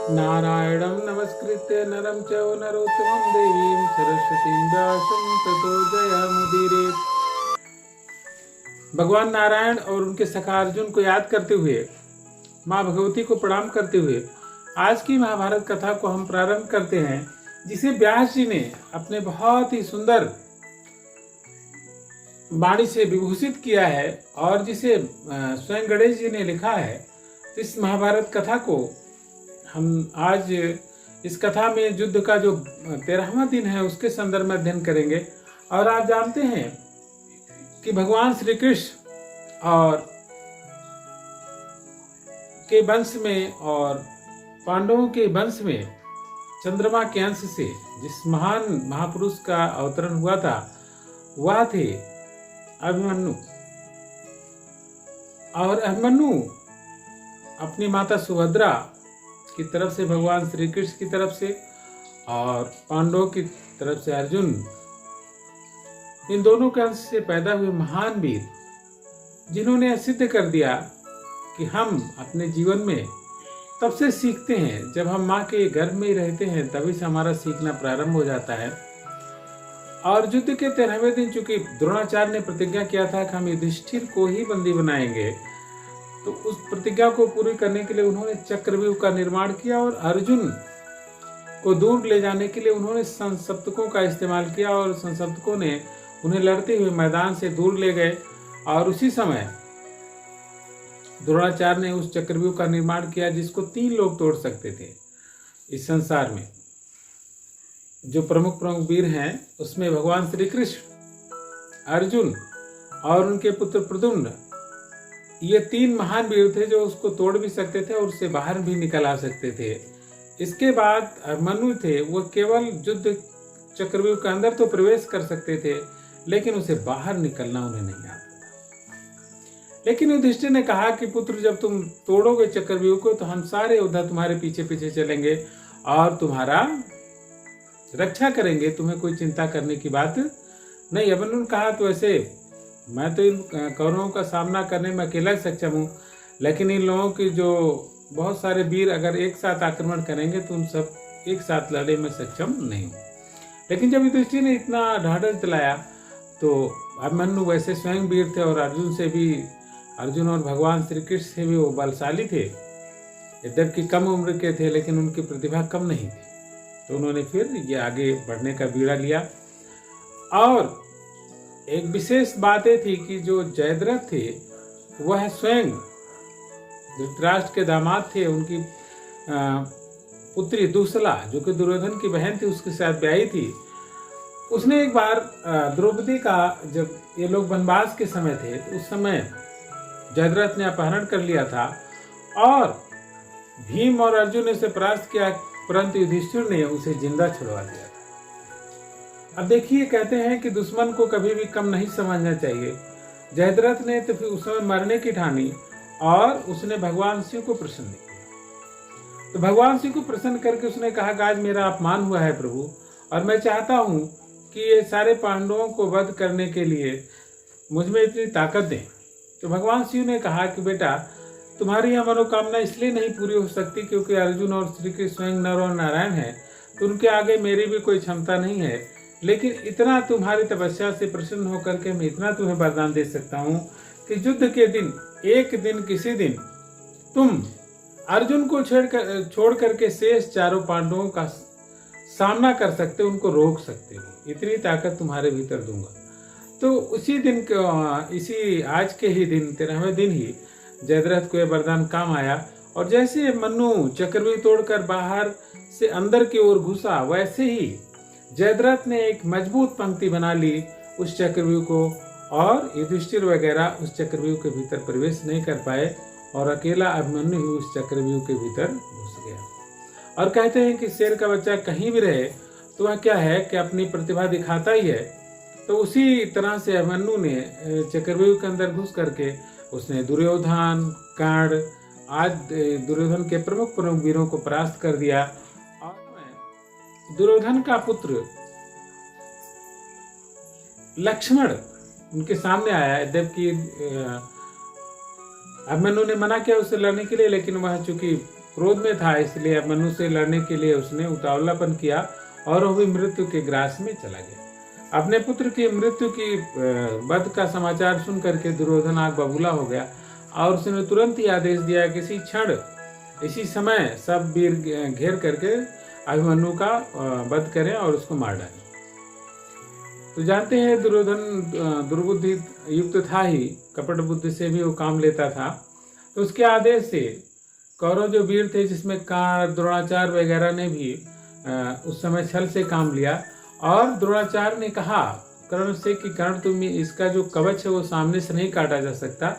नारायणं नमस्कृत्य नरं चैव नरोत्तमं देवीं सरस्वतीं व्यासं ततो जयमुदीरये। भगवान नारायण और उनके सखा अर्जुन को याद करते हुए, माँ भगवती को प्रणाम करते हुए आज की महाभारत कथा को हम प्रारंभ करते हैं, जिसे व्यास जी ने अपने बहुत ही सुंदर वाणी से विभूषित किया है और जिसे स्वयं गणेश जी ने लिखा है। इस महाभारत कथा को हम आज इस कथा में युद्ध का जो 13वां दिन है उसके संदर्भ में अध्ययन करेंगे। और आप जानते हैं कि भगवान श्री कृष्ण और के वंश में और पांडवों के वंश में चंद्रमा के अंश से जिस महान महापुरुष का अवतरण हुआ था वह थे अभिमन्यु। और अभिमन्यु अपनी माता सुभद्रा की तरफ से भगवान श्री कृष्ण की तरफ से और पांडवों की तरफ से अर्जुन, इन दोनों के अंश से पैदा हुए महान वीर, जिन्होंने सिद्ध कर दिया कि हम अपने जीवन में तब से सीखते हैं जब हम माँ के गर्भ में ही रहते हैं, तभी से हमारा सीखना प्रारंभ हो जाता है। और युद्ध के 13वें दिन चूंकि द्रोणाचार्य ने प्रतिज्ञा किया था कि हम युधिष्ठिर को ही बंदी बनाएंगे, तो उस प्रतिज्ञा को पूरी करने के लिए उन्होंने चक्रव्यूह का निर्माण किया और अर्जुन को दूर ले जाने के लिए उन्होंने संसप्तकों का इस्तेमाल किया और संसप्तकों ने उन्हें लड़ते हुए मैदान से दूर ले गए। और उसी समय द्रोणाचार्य ने उस चक्रव्यूह का निर्माण किया जिसको 3 लोग तोड़ सकते थे इस संसार में। जो प्रमुख प्रमुख वीर हैं उसमें भगवान श्री कृष्ण, अर्जुन और उनके पुत्र प्रद्युम्न, ये 3 महान वीर थे जो उसको तोड़ भी सकते थे और उससे बाहर भी निकल आ सकते थे। इसके बाद अभिमन्यु थे, वो केवल युद्ध चक्रव्यूह के अंदर तो प्रवेश कर सकते थे लेकिन उसे बाहर निकलना उन्हें नहीं आता। लेकिन युधिष्ठिर ने कहा कि पुत्र, जब तुम तोड़ोगे चक्रव्यूह को तो हम सारे उधर तुम्हारे पीछे पीछे चलेंगे और तुम्हारा रक्षा करेंगे, तुम्हें कोई चिंता करने की बात नहीं। अभिमन्यु ने कहा, तो ऐसे मैं तो इन कौरवों का सामना करने में अकेला सक्षम हूँ, लेकिन इन लोगों की जो बहुत सारे वीर अगर एक साथ आक्रमण करेंगे तो उन सब एक साथ लड़ने में सक्षम नहीं हूँ। लेकिन जब युधिष्ठिर ने इतना ढाढ़स दिलाया तो अभिमन्यु वैसे स्वयं वीर थे और अर्जुन और भगवान श्री कृष्ण से भी वो बलशाली थे। यद्यपि कम उम्र के थे लेकिन उनकी प्रतिभा कम नहीं थी, तो उन्होंने फिर ये आगे बढ़ने का बीड़ा लिया। और एक विशेष बात ये थी कि जो जयद्रथ थे वह स्वयं धृतराष्ट्र के दामाद थे, उनकी पुत्री दुसला जो कि दुर्योधन की बहन थी उसके साथ ब्याही थी। उसने एक बार द्रौपदी का, जब ये लोग वनवास के समय थे तो उस समय जयद्रथ ने अपहरण कर लिया था और भीम और अर्जुन ने उसे परास्त किया, परंतु युधिष्ठिर ने उसे जिंदा छुड़वा दिया था। अब देखिए, कहते हैं कि दुश्मन को कभी भी कम नहीं समझना चाहिए। जयद्रथ ने तो फिर उस समय मरने की ठानी और उसने भगवान शिव को प्रसन्न किया। तो भगवान शिव को प्रसन्न करके उसने कहा कि आज मेरा अपमान हुआ है प्रभु, और मैं चाहता हूं कि ये सारे पांडवों को वध करने के लिए मुझ में इतनी ताकत दें। तो भगवान शिव ने कहा कि बेटा, तुम्हारी यह मनोकामना इसलिए नहीं पूरी हो सकती क्योंकि अर्जुन और श्री कृष्ण स्वयं नर और नारायण है, तो उनके आगे मेरी भी कोई क्षमता नहीं है। लेकिन इतना तुम्हारी तपस्या से प्रसन्न होकर के मैं इतना तुम्हें वरदान दे सकता हूँ कि युद्ध के दिन एक दिन किसी दिन तुम अर्जुन को छोड़ करके शेष चारों पांडवों का सामना कर सकते हो, उनको रोक सकते हो, इतनी ताकत तुम्हारे भीतर दूंगा। तो उसी दिन इसी आज के ही दिन 13वें दिन ही जयद्रथ को यह वरदान काम आया। और जैसे मन्नु चक्रव्यूह तोड़कर बाहर से अंदर की ओर घुसा, वैसे ही जयद्रथ ने एक मजबूत पंक्ति बना ली उस चक्रव्यूह को, और युधिष्ठिर वगैरह उस चक्रव्यूह के भीतर प्रवेश नहीं कर पाए और अकेला अभिमन्यु ही उस चक्रव्यूह के भीतर घुस गया। और कहते हैं कि शेर का बच्चा कहीं भी रहे तो वह क्या है कि अपनी प्रतिभा दिखाता ही है। तो उसी तरह से अभिमन्यु ने चक्रव्यूह के अंदर घुस करके उसने दुर्योधन, कर्ण आदि दुर्योधन के प्रमुख प्रमुख वीरों को परास्त कर दिया। और दुर्योधन का पुत्र लक्ष्मण उनके सामने आया। यद्यपि अभिमन्यु ने मना किया उससे लड़ने के लिए, लेकिन वह चूंकि क्रोध में था, इसलिए अभिमन्यु से लड़ने के लिए उसने उतावलापन किया और वो भी मृत्यु के ग्रास में चला गया। अपने पुत्र की मृत्यु की वध का समाचार सुन करके दुर्योधन आग बबूला हो गया और उसने तुरंत ही आदेश दिया कि इसी क्षण इसी समय सब वीर घेर करके अभिमन्यु का वध करें और उसको मार डालें। तो जानते हैं दुर्योधन दुर्बुद्धि युक्त था ही, कपट बुद्धि से भी वो काम लेता था। तो उसके आदेश से कौरव जो वीर थे, जिसमें द्रोणाचार्य वगैरह ने भी उस समय छल से काम लिया और द्रोणाचार्य ने कहा कर्ण से कि कर्ण तुम इसका जो कवच है वो सामने से नहीं काटा जा सकता,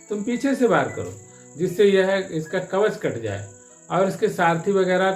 तुम पीछे से वार करो जिससे यह इसका कवच कट जाए और इसके सारथी वगैरह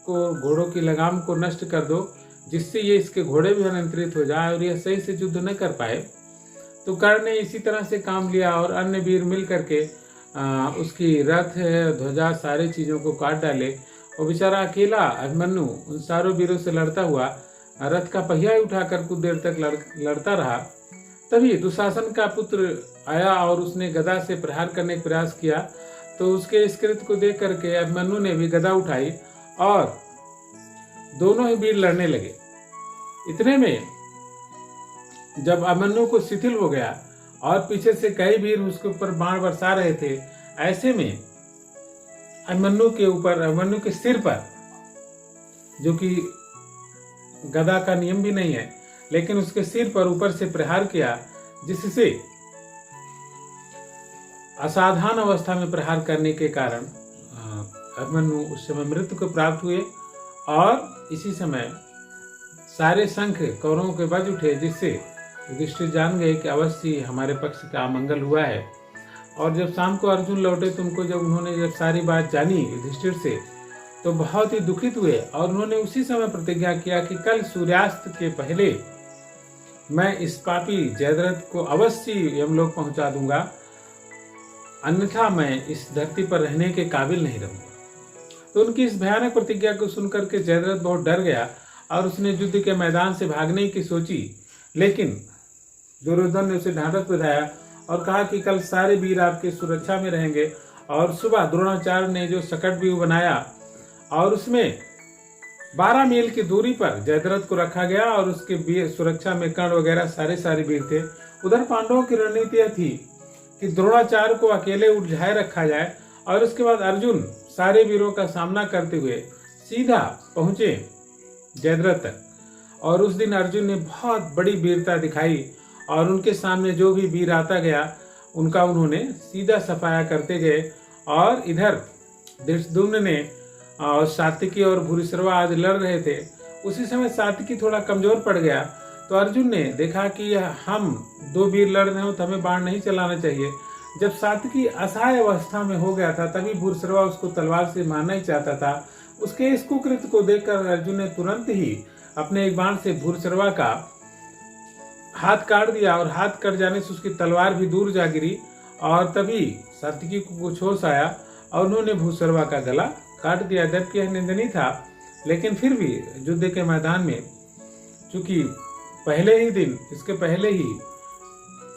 को, घोड़ों की लगाम को नष्ट कर दो जिससे ये इसके घोड़े भी अनियंत्रित हो जाए और यह सही से युद्ध न कर पाए। तो कर्ण ने इसी तरह से काम लिया और अन्य वीर मिल करके उसकी रथ ध्वजा सारी चीजों को काट डाले। वो बेचारा अकेला अभिमन्यु उन सारों वीरों से लड़ता हुआ रथ का पहिया उठाकर कुछ देर तक लड़ता रहा। तभी दुशासन का पुत्र आया और उसने गदा से प्रहार करने का प्रयास किया। तो उसके इस कृत्य को देख करके अभिमन्यु ने भी गदा उठाई और दोनों ही वीर लड़ने लगे। इतने में जब अभिमन्यु को शिथिल हो गया और पीछे से कई वीर उसके ऊपर बाण बरसा रहे थे, ऐसे में अभिमन्यु के सिर पर, जो कि गदा का नियम भी नहीं है, लेकिन उसके सिर पर ऊपर से प्रहार किया, जिससे असाधारण अवस्था में प्रहार करने के कारण अभिमन्यु उस समय मृत्यु को प्राप्त हुए। और इसी समय सारे शंख कौरवों के बज उठे, जिससे युधिष्ठिर जान गए कि अवश्य हमारे पक्ष का मंगल हुआ है। और जब शाम को अर्जुन लौटे तो उन्होंने जब सारी बात जानी युधिष्ठिर से, तो बहुत ही दुखित हुए और उन्होंने उसी समय प्रतिज्ञा किया कि कल सूर्यास्त के पहले मैं इस पापी जयद्रथ को अवश्य यमलोक पहुंचा दूंगा, अन्यथा मैं इस धरती पर रहने के काबिल नहीं रहूंगा। तो उनकी इस भयानक प्रतिज्ञा को सुनकर के जयद्रथ बहुत डर गया और उसने युद्ध के मैदान से भागने की सोची, लेकिन दुर्योधन ने उसे ढांढस बंधाया और कहा कि कल सारे वीर आपके सुरक्षा में रहेंगे। और सुबह द्रोणाचार्य ने जो सकट व्यूह बनाया और उसमें 12 मील की दूरी पर जयद्रथ को रखा गया और उसके सुरक्षा में कर्ण वगैरह सारे वीर थे। उधर पांडवों की रणनीति यह थी कि द्रोणाचार्य को अकेले उलझाए रखा जाए और उसके बाद अर्जुन सारे वीरों का सामना करते हुए सीधा पहुंचे जयद्रथ तक। और उस दिन अर्जुन ने बहुत बड़ी वीरता दिखाई और उनके सामने जो भी वीर आता गया उनका उन्होंने सीधा सफाया करते गए। और इधर धृष्टद्युम्न ने और सात्विकी और भूरिश्रवा आदि लड़ रहे थे। उसी समय सात्विकी थोड़ा कमजोर पड़ गया, तो अर्जुन ने देखा कि हम 2 वीर लड़ रहे हो तो हमें बाण नहीं चलाना चाहिए। जब सात्विकी असहाय अवस्था में हो गया था, तभी भूरिश्रवा उसको तलवार से मारना ही चाहता था। उसके इस कुकृत्य को देखकर अर्जुन ने तुरंत ही अपने एक बाण से भूरिश्रवा का हाथ काट दिया और हाथ कट जाने से उसकी तलवार भी दूर जा गिरी। और तभी सात्विकी को कुछ होश आया और उन्होंने भूरिश्रवा का गला काट दिया। जबकि यह निंदनीय था, लेकिन फिर भी युद्ध के मैदान में चूंकि पहले ही दिन, इसके पहले ही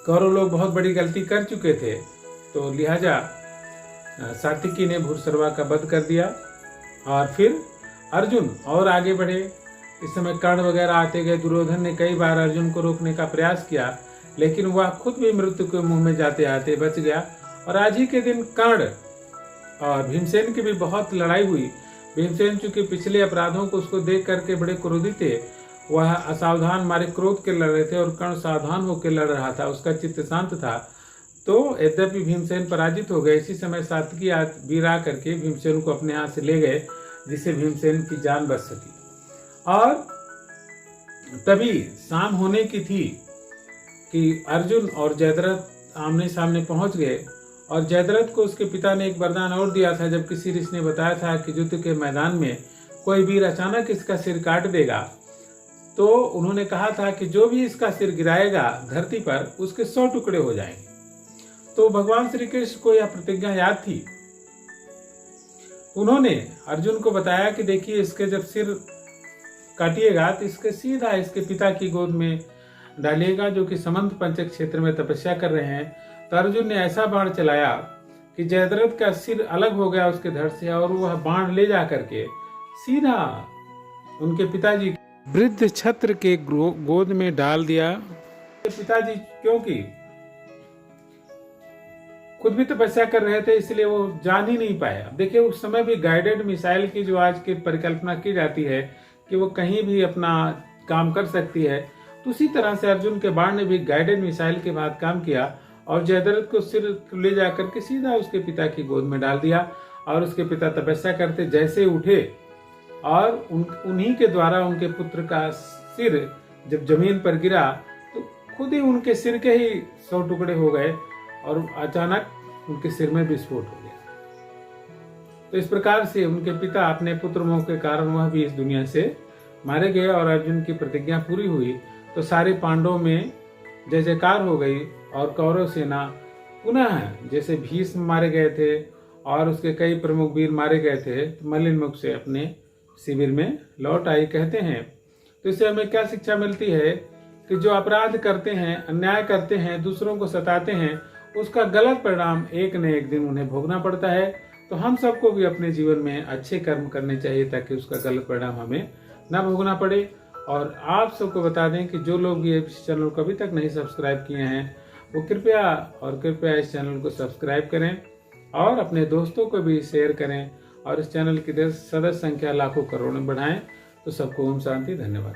कौरव लोग बहुत बड़ी गलती कर चुके थे, तो लिहाजा सात्विकी ने भूरिश्रवा का वध कर दिया। और फिर अर्जुन और आगे बढ़े। इस समय कर्ण वगैरह आते गए। दुर्योधन ने कई बार अर्जुन को रोकने का प्रयास किया, लेकिन वह खुद भी मृत्यु के मुंह में जाते आते बच गया। और आज ही के दिन कर्ण और भीमसेन की भी बहुत लड़ाई हुई। भीमसेन चूंकि पिछले अपराधों को उसको देख करके बड़े क्रोधित थे, वह असावधान मारे क्रोध के लड़ रहे थे और कर्ण सावधान होकर लड़ रहा था, उसका चित्त शांत था। तो यद्यपि भीमसेन पराजित हो गए। इसी समय सात्विकी वीर आ करके भीमसेन को अपने हाथ से ले गए, जिससे भीमसेन की जान बच सकी। और तभी शाम होने की थी कि अर्जुन और जयद्रथ आमने सामने पहुंच गए। और जयद्रथ को उसके पिता ने एक वरदान और दिया था। जब किसी ऋषि ने बताया था कि युद्ध के मैदान में कोई वीर अचानक इसका सिर काट देगा, तो उन्होंने कहा था कि जो भी इसका सिर गिराएगा धरती पर, उसके 100 टुकड़े हो जाएंगे। तो भगवान श्री कृष्ण को यह प्रतिज्ञा याद थी। उन्होंने अर्जुन को बताया कि देखिए, इसके जब सिर काटिएगा तो इसके सीधा इसके पिता की गोद में डालिएगा, जो कि समंत पंचक क्षेत्र में तपस्या कर रहे हैं। तो अर्जुन ने ऐसा बाण चलाया कि जयद्रथ का सिर अलग हो गया उसके धड़ से और वह बाण ले जा करके सीधा उनके पिताजी वृद्ध छत्र के गोद में डाल दिया। पिताजी क्योंकि खुद भी तपस्या कर रहे थे इसलिए वो जान ही नहीं पाया। देखिए उस समय भी गाइडेड मिसाइल की जो आज की परिकल्पना की जाती है कि वो कहीं भी अपना काम कर सकती है, तो उसी तरह से अर्जुन के बाण ने भी गाइडेड मिसाइल के बाद काम किया और जयद्रथ को सिर ले जाकर के सीधा उसके पिता की गोद में डाल दिया। और उसके पिता तपस्या करते जैसे उठे और उन्हीं के द्वारा उनके पुत्र का सिर जब जमीन पर गिरा तो खुद ही उनके सिर के ही 100 टुकड़े हो गए और अचानक उनके सिर में विस्फोट हो गया। तो इस प्रकार से उनके पिता अपने पुत्र मोह के कारण वह भी इस दुनिया से मारे गए और अर्जुन की प्रतिज्ञा पूरी हुई तो सारे पांडवों में जय जयकार हो गई और कौरव सेना पुनः जैसे भीष्म मारे गए थे और उसके कई प्रमुख वीर मारे गए थे तो मलिन मुख से अपने शिविर में लौट आई। कहते हैं तो इससे हमें क्या शिक्षा मिलती है कि जो अपराध करते हैं, अन्याय करते हैं, दूसरों को सताते हैं, उसका गलत परिणाम एक न एक दिन उन्हें भोगना पड़ता है। तो हम सबको भी अपने जीवन में अच्छे कर्म करने चाहिए ताकि उसका गलत परिणाम हमें ना भोगना पड़े। और आप सबको बता दें कि जो लोग ये चैनल को अभी तक नहीं सब्सक्राइब किए हैं वो कृपया इस चैनल को सब्सक्राइब करें और अपने दोस्तों को भी शेयर करें और इस चैनल की सदस्य संख्या लाखों करोड़ों में बढ़ाएं। तो सबको ओम शांति, धन्यवाद।